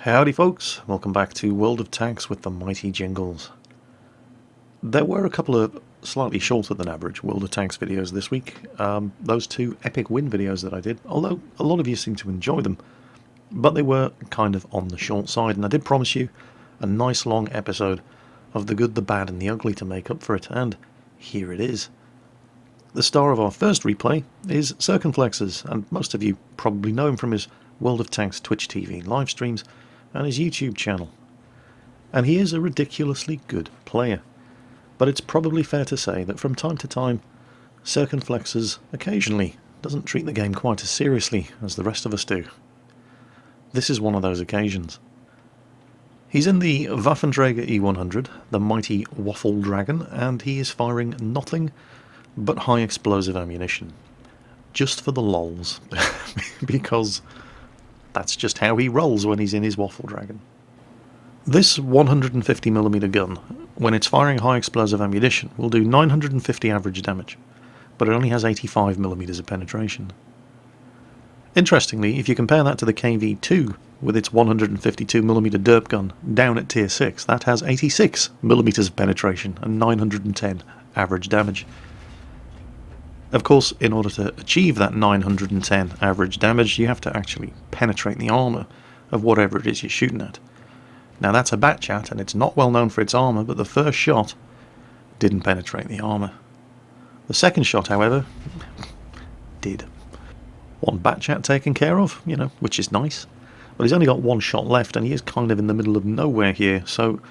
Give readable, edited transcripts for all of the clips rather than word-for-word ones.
Howdy folks, welcome back to World of Tanks with the mighty Jingles. There were a couple of slightly shorter than average World of Tanks videos this week. Those two epic win videos that I did, although a lot of you seem to enjoy them, but they were kind of on the short side, and I did promise you a nice long episode of the good, the bad and the ugly to make up for it, and here it is. The star of our first replay is Circonflexes, and most of you probably know him from his World of Tanks Twitch TV live streams and his YouTube channel. And he is a ridiculously good player. But it's probably fair to say that from time to time, Circonflexes occasionally doesn't treat the game quite as seriously as the rest of us do. This is one of those occasions. He's in the Waffle E100, the mighty Waffle Dragon, and he is firing nothing but high explosive ammunition. Just for the lols. Because that's just how he rolls when he's in his Waffle Dragon. This 150mm gun, when it's firing high explosive ammunition, will do 950 average damage, but it only has 85mm of penetration. Interestingly, if you compare that to the KV2 with its 152mm derp gun down at tier 6, that has 86mm of penetration and 910 average damage. Of course, in order to achieve that 910 average damage, you have to actually penetrate the armour of whatever it is you're shooting at. Now that's a Batchat, and it's not well known for its armour, but the first shot didn't penetrate the armour. The second shot, however, did. One Batchat taken care of, which is nice. But he's only got one shot left, and he is kind of in the middle of nowhere here, so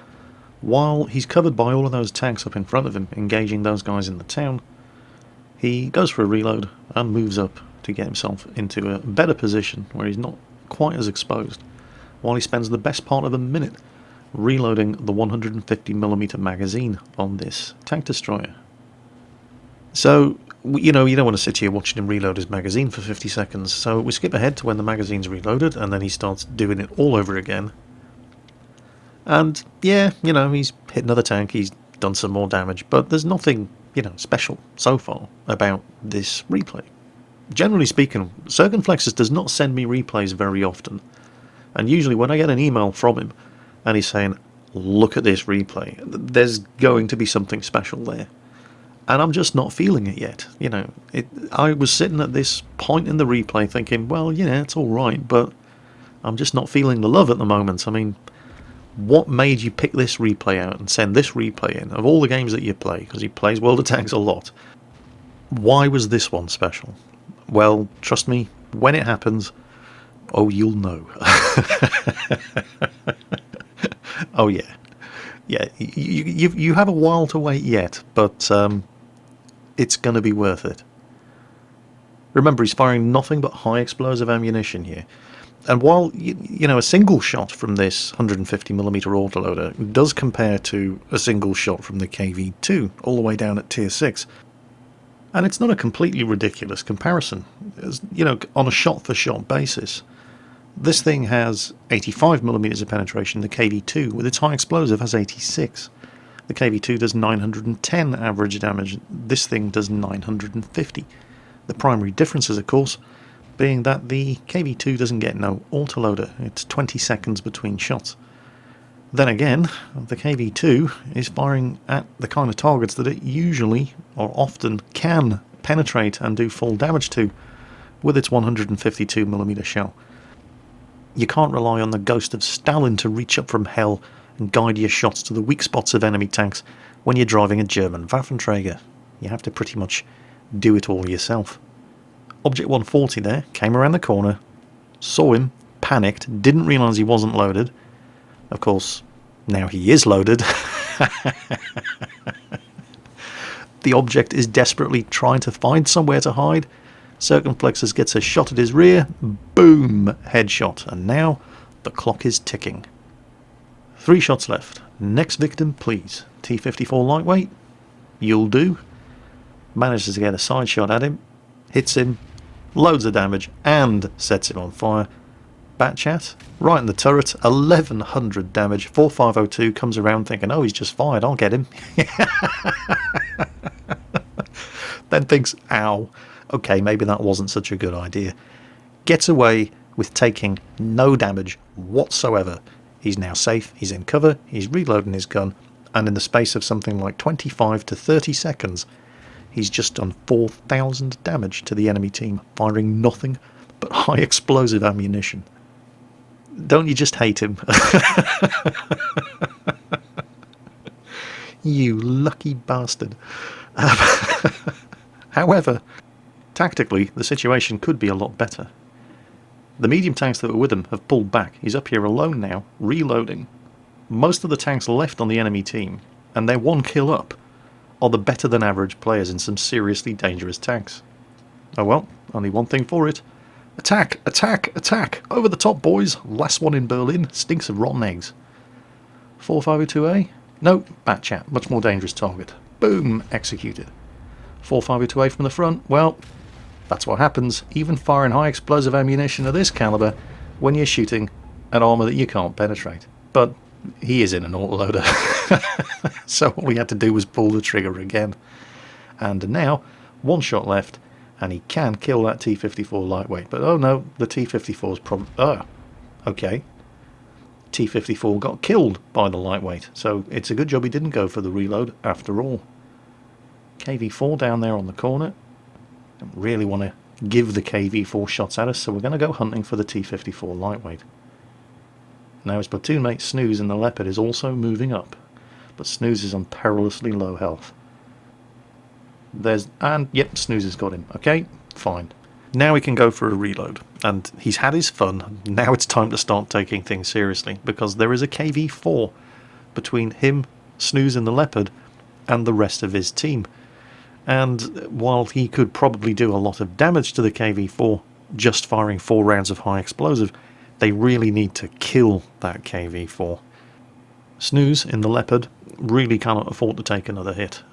while he's covered by all of those tanks up in front of him, engaging those guys in the town, he goes for a reload and moves up to get himself into a better position where he's not quite as exposed, while he spends the best part of a minute reloading the 150mm magazine on this tank destroyer. So, you don't want to sit here watching him reload his magazine for 50 seconds, so we skip ahead to when the magazine's reloaded, and then he starts doing it all over again. And, yeah, he's hit another tank, he's done some more damage, but there's nothing special so far about this replay. Generally speaking, Circonflexes does not send me replays very often, and usually when I get an email from him and he's saying, look at this replay, there's going to be something special there. And I'm just not feeling it yet. I was sitting at this point in the replay thinking, well, it's alright, but I'm just not feeling the love at the moment. I mean, what made you pick this replay out and send this replay in, of all the games that you play, because he plays World of Tanks a lot? Why was this one special? Well, trust me, when it happens, oh, you'll know. Oh yeah. Yeah, you have a while to wait yet, but it's going to be worth it. Remember, he's firing nothing but high explosive ammunition here. And while, a single shot from this 150mm autoloader does compare to a single shot from the KV2 all the way down at tier 6, and it's not a completely ridiculous comparison, on a shot-for-shot basis, this thing has 85mm of penetration, the KV2 with its high explosive has 86. The KV2 does 910 average damage, this thing does 950. The primary differences, of course, being that the KV2 doesn't get no autoloader, it's 20 seconds between shots. Then again, the KV2 is firing at the kind of targets that it usually, or often, can penetrate and do full damage to with its 152mm shell. You can't rely on the ghost of Stalin to reach up from hell and guide your shots to the weak spots of enemy tanks when you're driving a German Waffenträger. You have to pretty much do it all yourself. Object 140 there, came around the corner, saw him, panicked, didn't realise he wasn't loaded. Of course, now he is loaded. The object is desperately trying to find somewhere to hide. Circonflexes gets a shot at his rear, boom, headshot, and now the clock is ticking. 3 shots left. Next victim, please. T-54 lightweight, you'll do. Manages to get a side shot at him, hits him, loads of damage, and sets him on fire. Batchat, right in the turret, 1100 damage. 4502 comes around thinking, oh, he's just fired, I'll get him. Then thinks, ow, okay, maybe that wasn't such a good idea. Gets away, with taking no damage whatsoever. He's now safe, he's in cover, he's reloading his gun, and in the space of something like 25 to 30 seconds, he's just done 4,000 damage to the enemy team, firing nothing but high explosive ammunition. Don't you just hate him? You lucky bastard. However, tactically, the situation could be a lot better. The medium tanks that were with him have pulled back. He's up here alone now, reloading. Most of the tanks left on the enemy team, and their one kill up, are the better than average players in some seriously dangerous tanks. Oh well, only one thing for it. Attack, attack, attack! Over the top, boys! Last one in Berlin, stinks of rotten eggs. 4502A? No, Bat Chat, much more dangerous target. Boom, executed. 4502A from the front, well, that's what happens, even firing high explosive ammunition of this caliber when you're shooting at armour that you can't penetrate. But he is in an autoloader, so all we had to do was pull the trigger again. And now, one shot left, and he can kill that T-54 lightweight. But oh no, the T-54's probably... Oh, okay. T-54 got killed by the lightweight, so it's a good job he didn't go for the reload after all. KV-4 down there on the corner. Don't really want to give the KV-4 shots at us, so we're going to go hunting for the T-54 lightweight. Now his platoon mate Snooze in the Leopard is also moving up, but Snooze is on perilously low health. Yep, Snooze has got him. Okay, fine. Now we can go for a reload, and he's had his fun. Now it's time to start taking things seriously, because there is a KV-4 between him, Snooze in the Leopard, and the rest of his team. And while he could probably do a lot of damage to the KV-4 just firing 4 rounds of high explosive, they really need to kill that KV-4. Snooze in the Leopard really cannot afford to take another hit.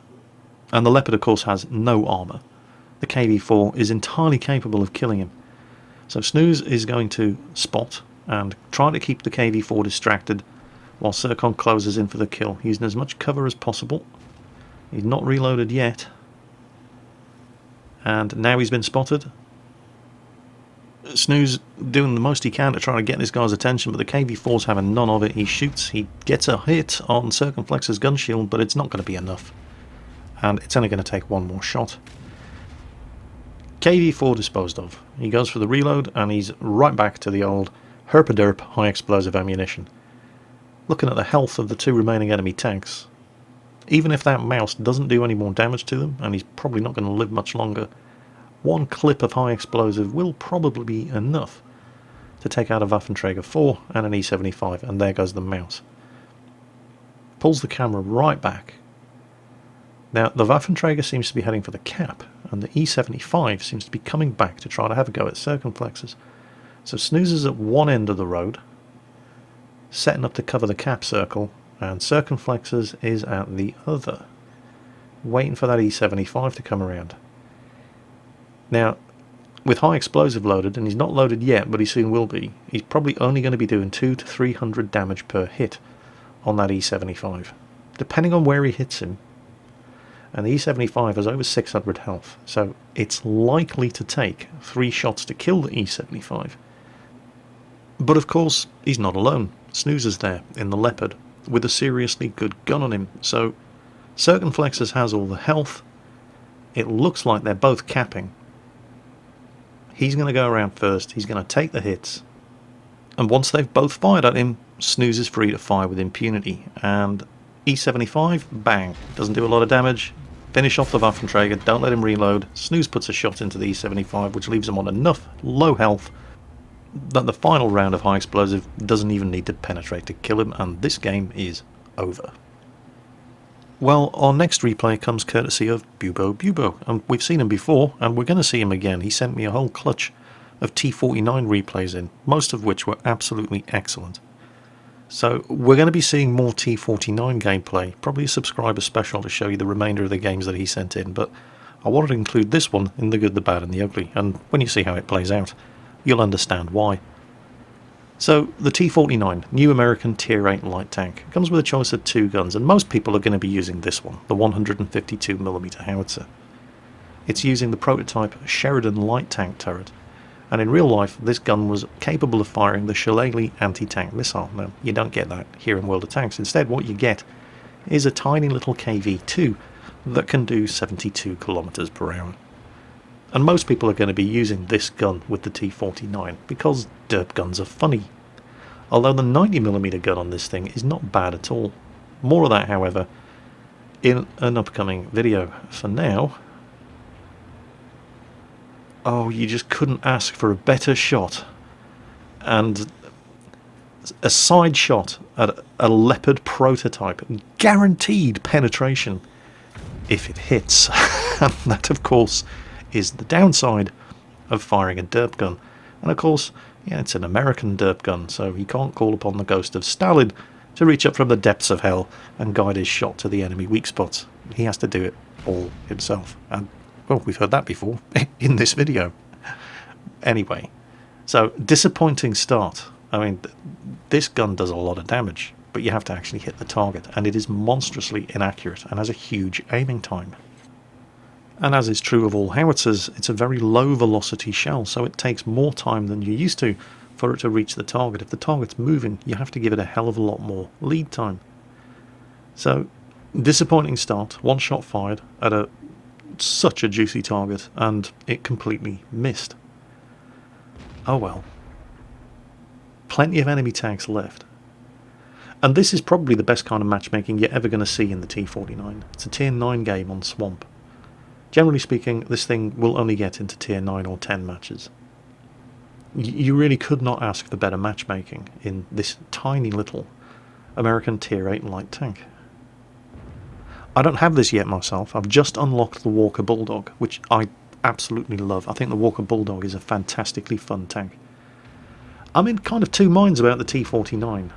And the Leopard of course has no armour. The KV-4 is entirely capable of killing him. So Snooze is going to spot and try to keep the KV-4 distracted while Circon closes in for the kill, using as much cover as possible. He's not reloaded yet. And now he's been spotted. Snooze doing the most he can to try to get this guy's attention, but the KV-4's having none of it. He shoots, he gets a hit on Circonflexes' gun shield, but it's not going to be enough. And it's only going to take one more shot. KV-4 disposed of. He goes for the reload, and he's right back to the old herpaderp high explosive ammunition. Looking at the health of the 2 remaining enemy tanks, even if that mouse doesn't do any more damage to them, and he's probably not going to live much longer, one clip of high explosive will probably be enough to take out a Waffenträger 4 and an E75, and there goes the mouse. Pulls the camera right back. Now, the Waffenträger seems to be heading for the cap, and the E75 seems to be coming back to try to have a go at Circonflexes. So Snooze is at one end of the road, setting up to cover the cap circle, and Circonflexes is at the other, waiting for that E75 to come around. Now, with high explosive loaded, and he's not loaded yet, but he soon will be, he's probably only going to be doing 200 to 300 damage per hit on that E75, depending on where he hits him. And the E75 has over 600 health, so it's likely to take 3 shots to kill the E75. But of course, he's not alone. Snooze is there in the Leopard with a seriously good gun on him, so Circonflexes has all the health. It looks like they're both capping. He's going to go around first, he's going to take the hits, and once they've both fired at him, Snooze is free to fire with impunity, and E75, bang, doesn't do a lot of damage. Finish off the Waffenträger, don't let him reload. Snooze puts a shot into the E75, which leaves him on enough low health that the final round of high explosive doesn't even need to penetrate to kill him, and this game is over. Well, our next replay comes courtesy of Bubo Bubo, and we've seen him before, and we're going to see him again. He sent me a whole clutch of T49 replays in, most of which were absolutely excellent. So we're going to be seeing more T49 gameplay, probably a subscriber special to show you the remainder of the games that he sent in, but I wanted to include this one in the good, the bad and the ugly, and when you see how it plays out, you'll understand why. So, the T49, new American Tier 8 light tank, comes with a choice of 2 guns, and most people are going to be using this one, the 152mm howitzer. It's using the prototype Sheridan light tank turret, And in real life, this gun was capable of firing the Shillelagh anti-tank missile. Now, you don't get that here in World of Tanks. Instead, what you get is a tiny little KV-2 that can do 72 kilometers per hour. And most people are going to be using this gun with the T49 because derp guns are funny. Although the 90mm gun on this thing is not bad at all. More of that, however, in an upcoming video. For now, oh, you just couldn't ask for a better shot. And a side shot at a Leopard prototype. Guaranteed penetration if it hits. And that, of course, is the downside of firing a derp gun. And of course, yeah, it's an American derp gun, so he can't call upon the ghost of Stalin to reach up from the depths of hell and guide his shot to the enemy weak spots. He has to do it all himself. And, well, we've heard that before in this video. Anyway, so disappointing start. I mean, this gun does a lot of damage, but you have to actually hit the target, and it is monstrously inaccurate and has a huge aiming time. And as is true of all howitzers, it's a very low velocity shell, so it takes more time than you're used to for it to reach the target. If the target's moving, you have to give it a hell of a lot more lead time. So, disappointing start, one shot fired at such a juicy target, and it completely missed. Oh well. Plenty of enemy tanks left. And this is probably the best kind of matchmaking you're ever going to see in the T49. It's a tier 9 game on Swamp. Generally speaking, this thing will only get into tier 9 or 10 matches. You really could not ask for better matchmaking in this tiny little American tier 8 light tank. I don't have this yet myself. I've just unlocked the Walker Bulldog, which I absolutely love. I think the Walker Bulldog is a fantastically fun tank. I'm in kind of two minds about the T49.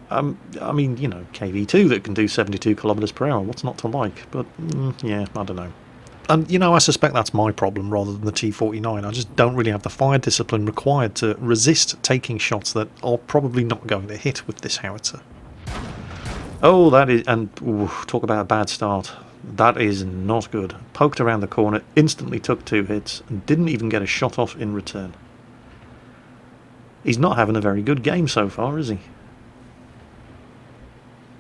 I mean, you know, KV-2 that can do 72 kilometers per hour, what's not to like? But, yeah, I don't know. And, you know, I suspect that's my problem rather than the T49. I just don't really have the fire discipline required to resist taking shots that are probably not going to hit with this howitzer. Oh, that is... and, ooh, talk about a bad start. That is not good. Poked around the corner, instantly took 2 hits, and didn't even get a shot off in return. He's not having a very good game so far, is he?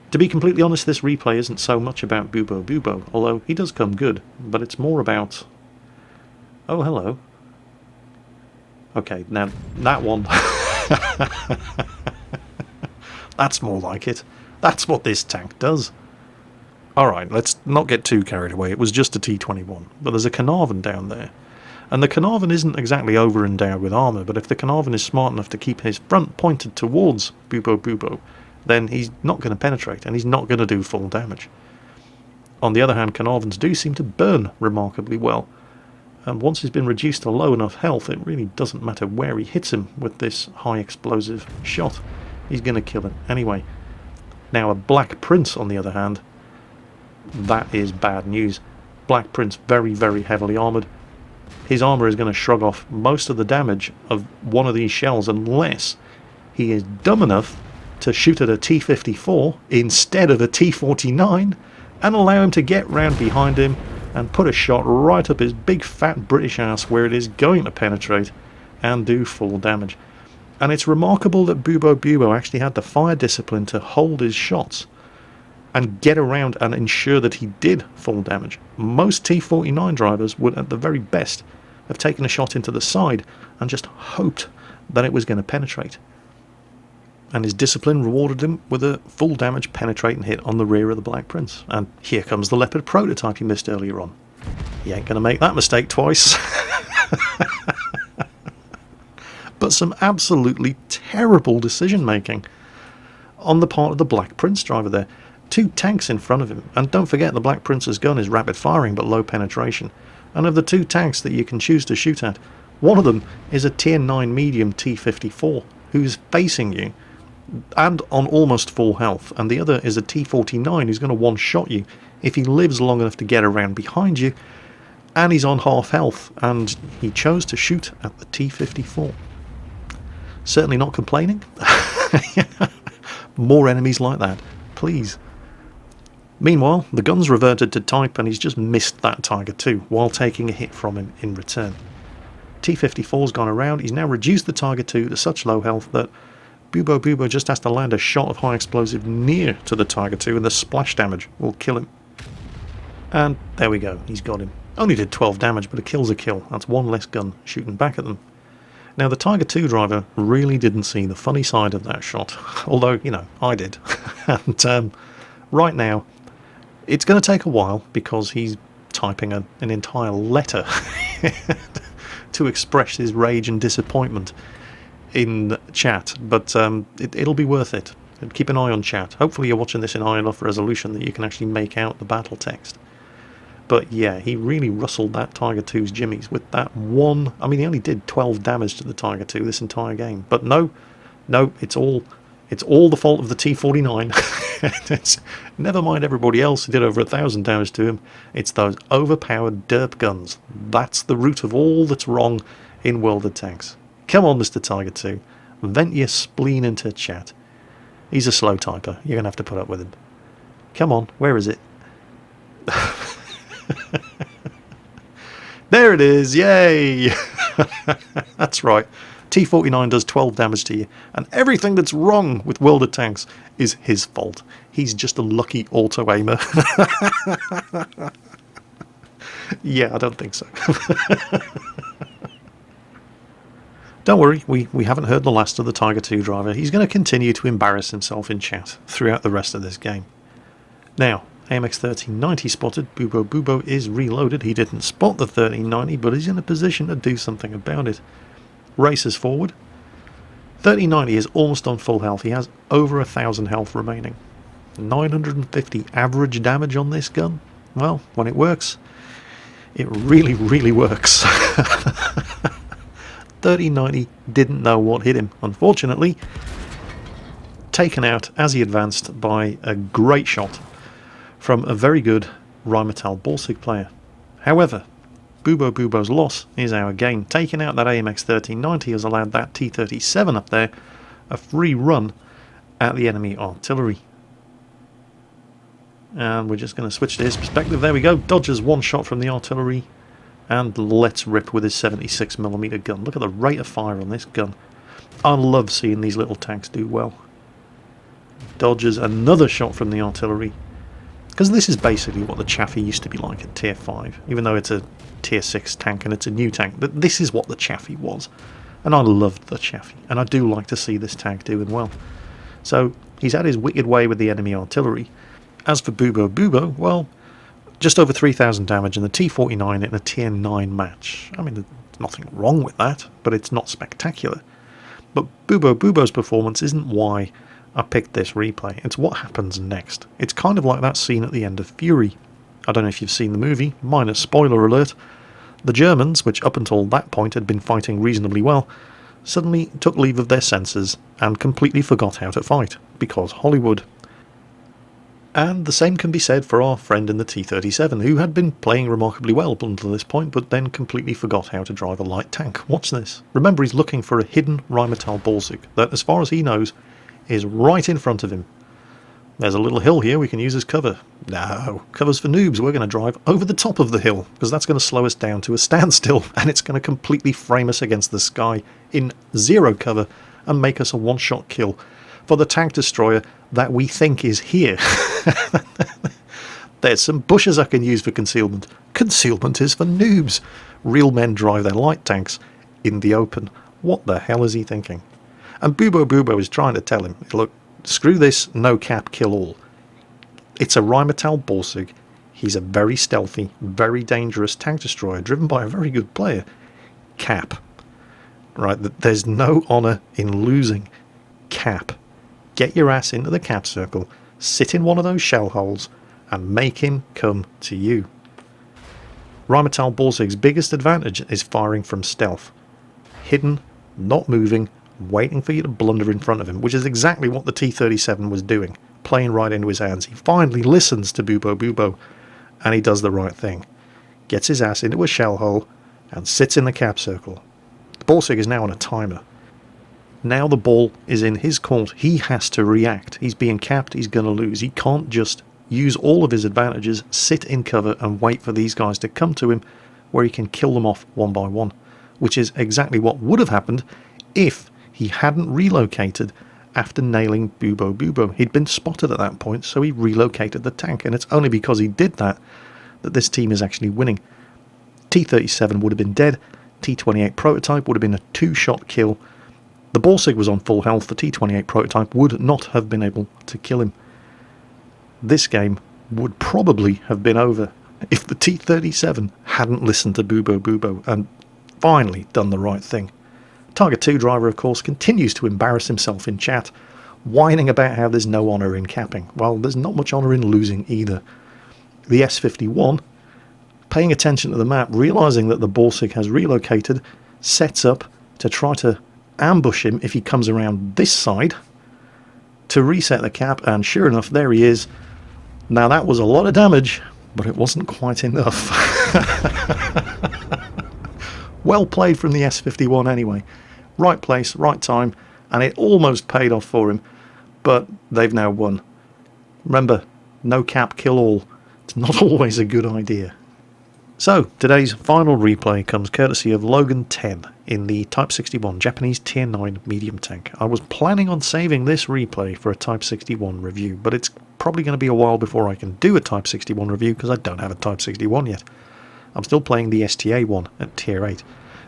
To be completely honest, this replay isn't so much about Bubo Bubo, although he does come good, but it's more about... Oh, hello. Okay, now, that one... That's more like it. That's what this tank does. Alright, let's not get too carried away. It was just a T21, but there's a Carnarvon down there. And the Carnarvon isn't exactly over-endowed with armour, but if the Carnarvon is smart enough to keep his front pointed towards Bubo Bubo, then he's not going to penetrate, and he's not going to do full damage. On the other hand, Carnarvons do seem to burn remarkably well, and once he's been reduced to low enough health, it really doesn't matter where he hits him with this high explosive shot. He's going to kill him anyway. Now a Black Prince, on the other hand, that is bad news. Black Prince, very, very heavily armoured. His armour is going to shrug off most of the damage of one of these shells unless he is dumb enough to shoot at a T-54 instead of a T-49 and allow him to get round behind him and put a shot right up his big fat British ass where it is going to penetrate and do full damage. And it's remarkable that Bubo Bubo actually had the fire discipline to hold his shots and get around and ensure that he did full damage. Most T-49 drivers would at the very best have taken a shot into the side and just hoped that it was going to penetrate. And his discipline rewarded him with a full damage penetrating hit on the rear of the Black Prince. And here comes the Leopard prototype he missed earlier on. He ain't going to make that mistake twice. But some absolutely terrible decision making on the part of the Black Prince driver there. 2 tanks in front of him, and don't forget the Black Prince's gun is rapid firing but low penetration. And of the 2 tanks that you can choose to shoot at, one of them is a tier 9 medium T-54 who's facing you and on almost full health, and the other is a T-49 who's going to one-shot you if he lives long enough to get around behind you, and he's on half health, and he chose to shoot at the T-54. Certainly not complaining. More enemies like that, please. Meanwhile, the gun's reverted to type and he's just missed that Tiger 2 while taking a hit from him in return. T-54's gone around. He's now reduced the Tiger II to such low health that Bubo just has to land a shot of high explosive near to the Tiger II, and the splash damage will kill him. And there we go, he's got him. Only did 12 damage, but a kill's a kill. That's one less gun shooting back at them. Now, the Tiger II driver really didn't see the funny side of that shot, although, you know, I did. And right now, it's going to take a while because he's typing an entire letter to express his rage and disappointment in chat, but it'll be worth it. And keep an eye on chat. Hopefully you're watching this in high enough resolution that you can actually make out the battle text. But yeah, he really rustled that Tiger II's jimmies with that one. I mean, he only did 12 damage to the Tiger II this entire game. But no, it's all the fault of the T49. It's, never mind everybody else who did over 1,000 damage to him. It's those overpowered derp guns. That's the root of all that's wrong in World of Tanks. Come on, Mr. Tiger II. Vent your spleen into chat. He's a slow typer. You're going to have to put up with him. Come on, where is it? There it is, yay! That's right. T49 does 12 damage to you, and everything that's wrong with World of Tanks is his fault. He's just a lucky auto-aimer. Yeah, I don't think so. Don't worry, we haven't heard the last of the Tiger II driver. He's going to continue to embarrass himself in chat throughout the rest of this game. Now, AMX 1390 spotted. Bubo is reloaded. He didn't spot the 1390, but he's in a position to do something about it. Races forward. 1390 is almost on full health. He has over 1,000 health remaining. 950 average damage on this gun. Well, when it works, it really, really works. 1390 didn't know what hit him. Unfortunately, taken out as he advanced by a great shot from a very good Rheinmetall Borsig player. However, Bubo's loss is our gain. Taking out that AMX 1390 has allowed that T-37 up there a free run at the enemy artillery. And we're just going to switch to his perspective. There we go. Dodges one shot from the artillery and lets rip with his 76mm gun. Look at the rate of fire on this gun. I love seeing these little tanks do well. Dodges another shot from the artillery. Because this is basically what the Chaffee used to be like at Tier 5. Even though it's a Tier 6 tank and it's a new tank. But this is what the Chaffee was. And I loved the Chaffee. And I do like to see this tank doing well. So he's had his wicked way with the enemy artillery. As for Bubo, well, just over 3,000 damage in the T-49 in a Tier 9 match. I mean, there's nothing wrong with that, but it's not spectacular. But Bubo's performance isn't why I picked this replay. It's what happens next. It's kind of like that scene at the end of Fury. I don't know if you've seen the movie, minor spoiler alert. The Germans, which up until that point had been fighting reasonably well, suddenly took leave of their senses and completely forgot how to fight, because Hollywood. And the same can be said for our friend in the T-37, who had been playing remarkably well up until this point, but then completely forgot how to drive a light tank. Watch this. Remember, he's looking for a hidden Rheinmetall Borsig that, as far as he knows, is right in front of him. There's a little hill here we can use as cover. No, cover's for noobs. We're going to drive over the top of the hill, because that's going to slow us down to a standstill, and it's going to completely frame us against the sky in zero cover and make us a one-shot kill for the tank destroyer that we think is here. There's some bushes I can use for concealment. Concealment is for noobs. Real men drive their light tanks in the open. What the hell is he thinking? And Bubo is trying to tell him, look, screw this, no cap, kill all. It's a Rheinmetall Borsig. He's a very stealthy, very dangerous tank destroyer, driven by a very good player. Cap. Right, there's no honour in losing. Cap. Get your ass into the cap circle, sit in one of those shell holes, and make him come to you. Rheinmetall Borsig's biggest advantage is firing from stealth. Hidden, not moving, waiting for you to blunder in front of him, which is exactly what the T-37 was doing, playing right into his hands. He finally listens to Bubo, and he does the right thing. Gets his ass into a shell hole, and sits in the cap circle. The Borsig is now on a timer. Now the ball is in his court. He has to react. He's being capped. He's going to lose. He can't just use all of his advantages, sit in cover and wait for these guys to come to him where he can kill them off one by one. which is exactly what would have happened if he hadn't relocated after nailing Bubo Bubo. He'd been spotted at that point, so he relocated the tank, and it's only because he did that that this team is actually winning. T-37 would have been dead, T-28 prototype would have been a 2-shot kill. The Borsig was on full health, the T-28 prototype would not have been able to kill him. This game would probably have been over if the T-37 hadn't listened to Bubo Bubo and finally done the right thing. Target 2 driver, of course, continues to embarrass himself in chat, whining about how there's no honour in capping. Well, there's not much honour in losing either. The S-51, paying attention to the map, realising that the Borsig has relocated, sets up to try to ambush him if he comes around this side to reset the cap, and sure enough, there he is. Now that was a lot of damage, but it wasn't quite enough. Well played from the S-51 anyway. Right place, right time, and it almost paid off for him, but they've now won. Remember, no cap, kill all. It's not always a good idea. So, today's final replay comes courtesy of Logan 10 in the Type 61 Japanese Tier 9 medium tank. I was planning on saving this replay for a Type 61 review, but it's probably going to be a while before I can do a Type 61 review because I don't have a Type 61 yet. I'm still playing the STA-1 at Tier 8.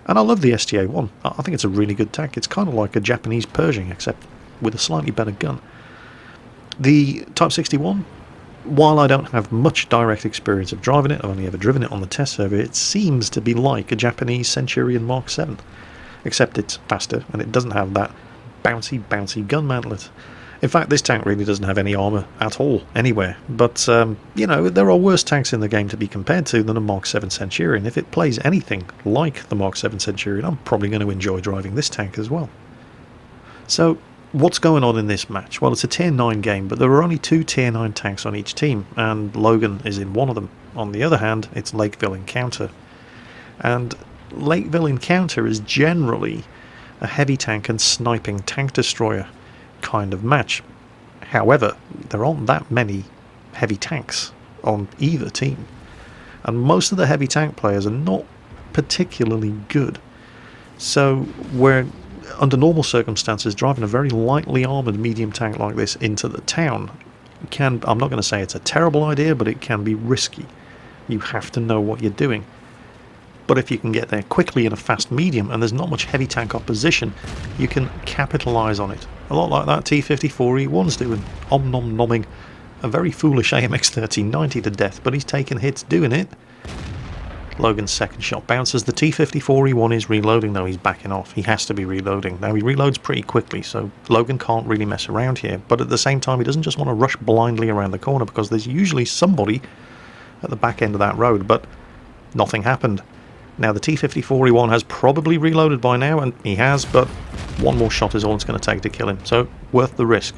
And I love the STA-1. I think it's a really good tank. It's kind of like a Japanese Pershing, except with a slightly better gun. The Type 61, while I don't have much direct experience of driving it, I've only ever driven it on the test server, it seems to be like a Japanese Centurion Mark 7. Except it's faster, and it doesn't have that bouncy gun mantlet. In fact, this tank really doesn't have any armour at all, anywhere. But, you know, there are worse tanks in the game to be compared to than a Mark 7 Centurion. If it plays anything like the Mark 7 Centurion, I'm probably going to enjoy driving this tank as well. So, what's going on in this match? Well, it's a Tier 9 game, but there are only 2 Tier 9 tanks on each team, and Logan is in one of them. On the other hand, it's Lakeville Encounter. And Lakeville Encounter is generally a heavy tank and sniping tank destroyer kind of match. However, there aren't that many heavy tanks on either team, and most of the heavy tank players are not particularly good. So we're, under normal circumstances, driving a very lightly armoured medium tank like this into the town I'm not going to say it's a terrible idea, but it can be risky. You have to know what you're doing. But if you can get there quickly in a fast medium and there's not much heavy tank opposition, you can capitalise on it. A lot like that T-54E1's doing, om-nom-nomming a very foolish AMX-1390 to death, but he's taken hits doing it. Logan's second shot bounces. The T-54E1 is reloading, though. He's backing off. He has to be reloading. Now, he reloads pretty quickly, so Logan can't really mess around here. But at the same time, he doesn't just want to rush blindly around the corner, because there's usually somebody at the back end of that road, but nothing happened. Now, the T-54E1 has probably reloaded by now, and he has, but one more shot is all it's going to take to kill him, so worth the risk.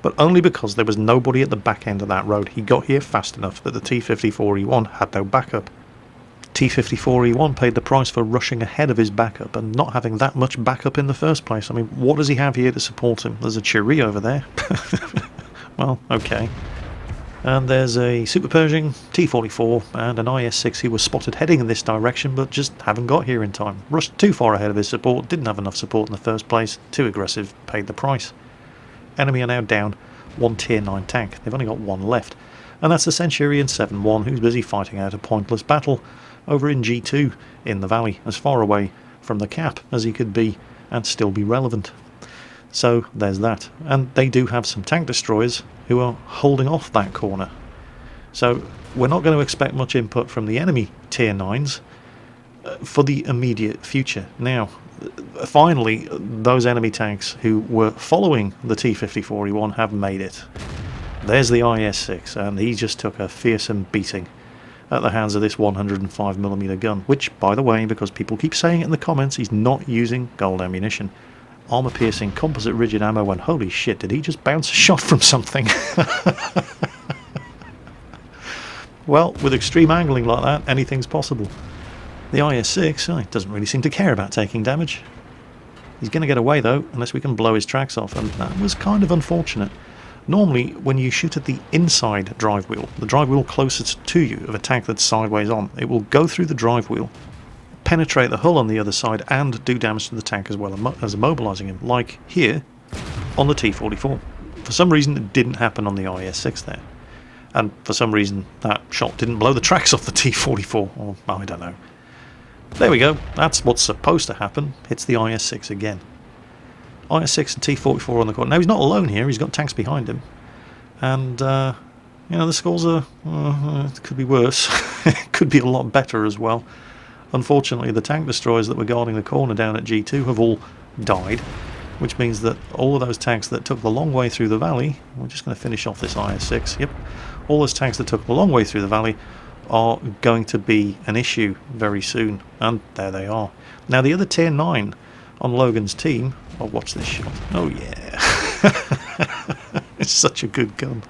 But only because there was nobody at the back end of that road. He got here fast enough that the T-54E1 had no backup. T-54E1 paid the price for rushing ahead of his backup and not having that much backup in the first place. I mean, what does he have here to support him? There's a Cherie over there. Well, okay. And there's a Super Pershing, T-44, and an IS-6 who was spotted heading in this direction, but just haven't got here in time. Rushed too far ahead of his support, didn't have enough support in the first place, too aggressive, paid the price. Enemy are now down one Tier 9 tank. They've only got one left. And that's the Centurion 7-1, who's busy fighting out a pointless battle over in G2 in the valley, as far away from the cap as he could be and still be relevant. So there's that. And they do have some tank destroyers who are holding off that corner. So we're not going to expect much input from the enemy Tier 9s for the immediate future. Now, finally, those enemy tanks who were following the T-54E1 have made it. There's the IS-6, and he just took a fearsome beating at the hands of this 105mm gun, which, by the way, because people keep saying it in the comments, he's not using gold ammunition. Armor-piercing composite rigid ammo, and holy shit, did he just bounce a shot from something? Well, with extreme angling like that, anything's possible. The IS-6 doesn't really seem to care about taking damage. He's going to get away, though, unless we can blow his tracks off, and that was kind of unfortunate. Normally, when you shoot at the inside drive wheel, the drive wheel closest to you of a tank that's sideways on, it will go through the drive wheel, penetrate the hull on the other side and do damage to the tank as well as immobilising him, like here on the T-44. For some reason it didn't happen on the IS-6 there, and for some reason that shot didn't blow the tracks off the T-44, or I don't know. There we go, that's what's supposed to happen. Hits the IS-6 again. IS-6 and T-44 on the corner. Now he's not alone here, he's got tanks behind him, and you know, the scores are, it could be worse. It could be a lot better as well. Unfortunately, the tank destroyers that were guarding the corner down at G2 have all died, which means that all of those tanks that took the long way through the valley, we're just going to finish off this IS-6, yep, all those tanks that took the long way through the valley are going to be an issue very soon, and there they are. Now the other tier 9 on Logan's team, oh, watch this shot, oh yeah, it's such a good gun.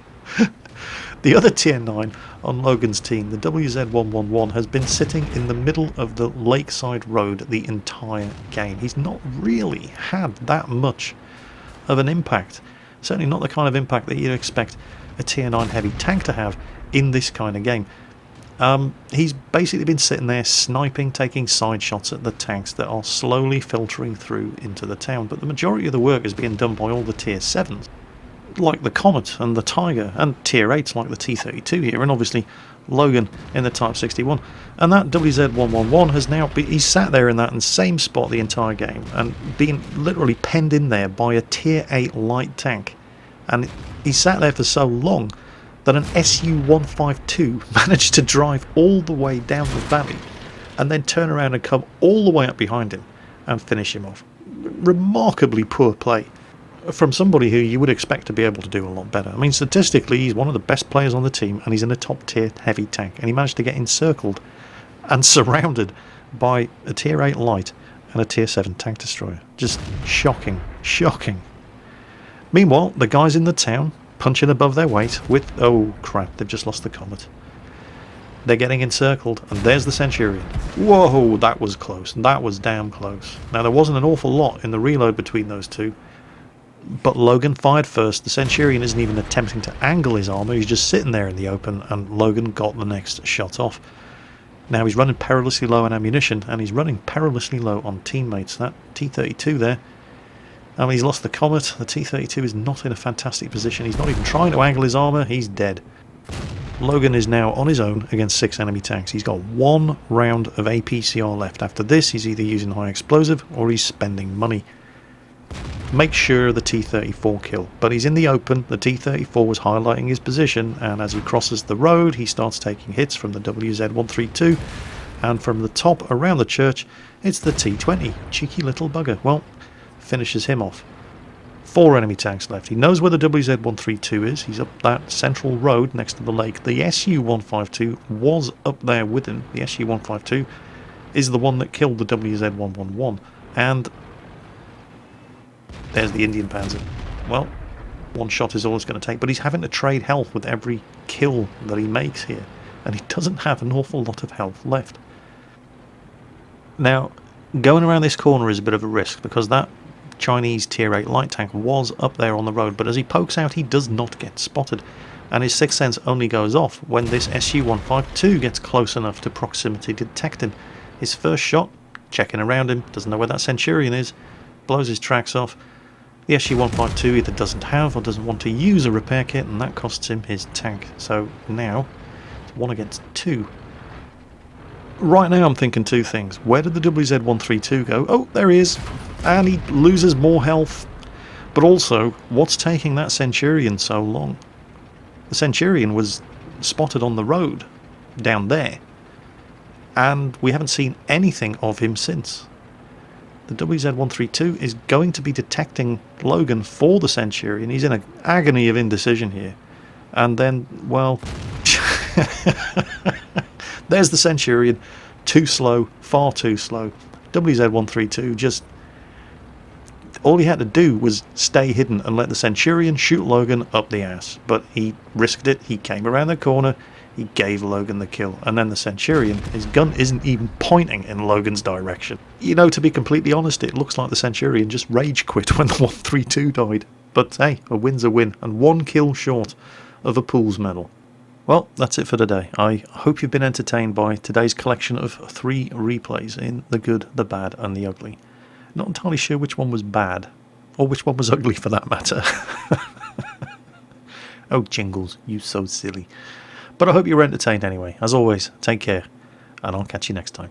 The other tier 9 on Logan's team, the WZ111, has been sitting in the middle of the lakeside road the entire game. He's not really had that much of an impact. Certainly not the kind of impact that you'd expect a tier 9 heavy tank to have in this kind of game. He's basically been sitting there sniping, taking side shots at the tanks that are slowly filtering through into the town, but the majority of the work is being done by all the tier 7s. Like the Comet and the Tiger, and tier 8s like the T-32 here, and obviously Logan in the Type 61. And that WZ111 has now he's sat there in that same spot the entire game, and being literally penned in there by a tier 8 light tank. And he sat there for so long that an Su-152 managed to drive all the way down the valley, and then turn around and come all the way up behind him and finish him off. Remarkably poor play from somebody who you would expect to be able to do a lot better. I mean, statistically, he's one of the best players on the team, and he's in a top-tier heavy tank, and he managed to get encircled and surrounded by a tier 8 light and a tier 7 tank destroyer. Just shocking, shocking. Meanwhile, the guys in the town punching above their weight with... oh crap, they've just lost the Comet. They're getting encircled, and there's the Centurion. Whoa, that was close. That was damn close. Now, there wasn't an awful lot in the reload between those two, but Logan fired first. The Centurion isn't even attempting to angle his armour, he's just sitting there in the open, and Logan got the next shot off. Now he's running perilously low on ammunition, and he's running perilously low on teammates. That T-32 there, I mean, he's lost the Comet. The T-32 is not in a fantastic position. He's not even trying to angle his armour, he's dead. Logan is now on his own against 6 enemy tanks. He's got 1 round of APCR left. After this, he's either using high explosive or he's spending money. Make sure the T-34 kill, but he's in the open. The T-34 was highlighting his position, and as he crosses the road he starts taking hits from the WZ-132, and from the top around the church it's the T-20, cheeky little bugger. Well, finishes him off. 4 enemy tanks left. He knows where the WZ-132 is. He's up that central road next to the lake. The Su-152 was up there with him. The Su-152 is the one that killed the WZ-111, and there's the Indian Panzer. Well, 1 shot is all it's going to take, but he's having to trade health with every kill that he makes here, and he doesn't have an awful lot of health left. Now, going around this corner is a bit of a risk, because that Chinese tier 8 light tank was up there on the road, but as he pokes out he does not get spotted, and his sixth sense only goes off when this Su-152 gets close enough to proximity to detect him. His first shot, checking around him, doesn't know where that Centurion is, blows his tracks off. The Su-152 either doesn't have or doesn't want to use a repair kit, and that costs him his tank. So now, it's 1 against 2. Right now I'm thinking 2 things. Where did the WZ-132 go? Oh, there he is. And he loses more health. But also, what's taking that Centurion so long? The Centurion was spotted on the road, down there, and we haven't seen anything of him since. The WZ-132 is going to be detecting Logan for the Centurion. He's in an agony of indecision here. And then, well, there's the Centurion. Too slow, far too slow. WZ-132 just... all he had to do was stay hidden and let the Centurion shoot Logan up the ass. But he risked it. He came around the corner. He gave Logan the kill, and then the Centurion, his gun isn't even pointing in Logan's direction. You know, to be completely honest, it looks like the Centurion just rage quit when the 132 died. But hey, a win's a win, and 1 kill short of a Pools medal. Well, that's it for today. I hope you've been entertained by today's collection of 3 replays in the good, the bad, and the ugly. Not entirely sure which one was bad, or which one was ugly for that matter. Oh, Jingles, you so silly. But I hope you were entertained anyway. As always, take care, and I'll catch you next time.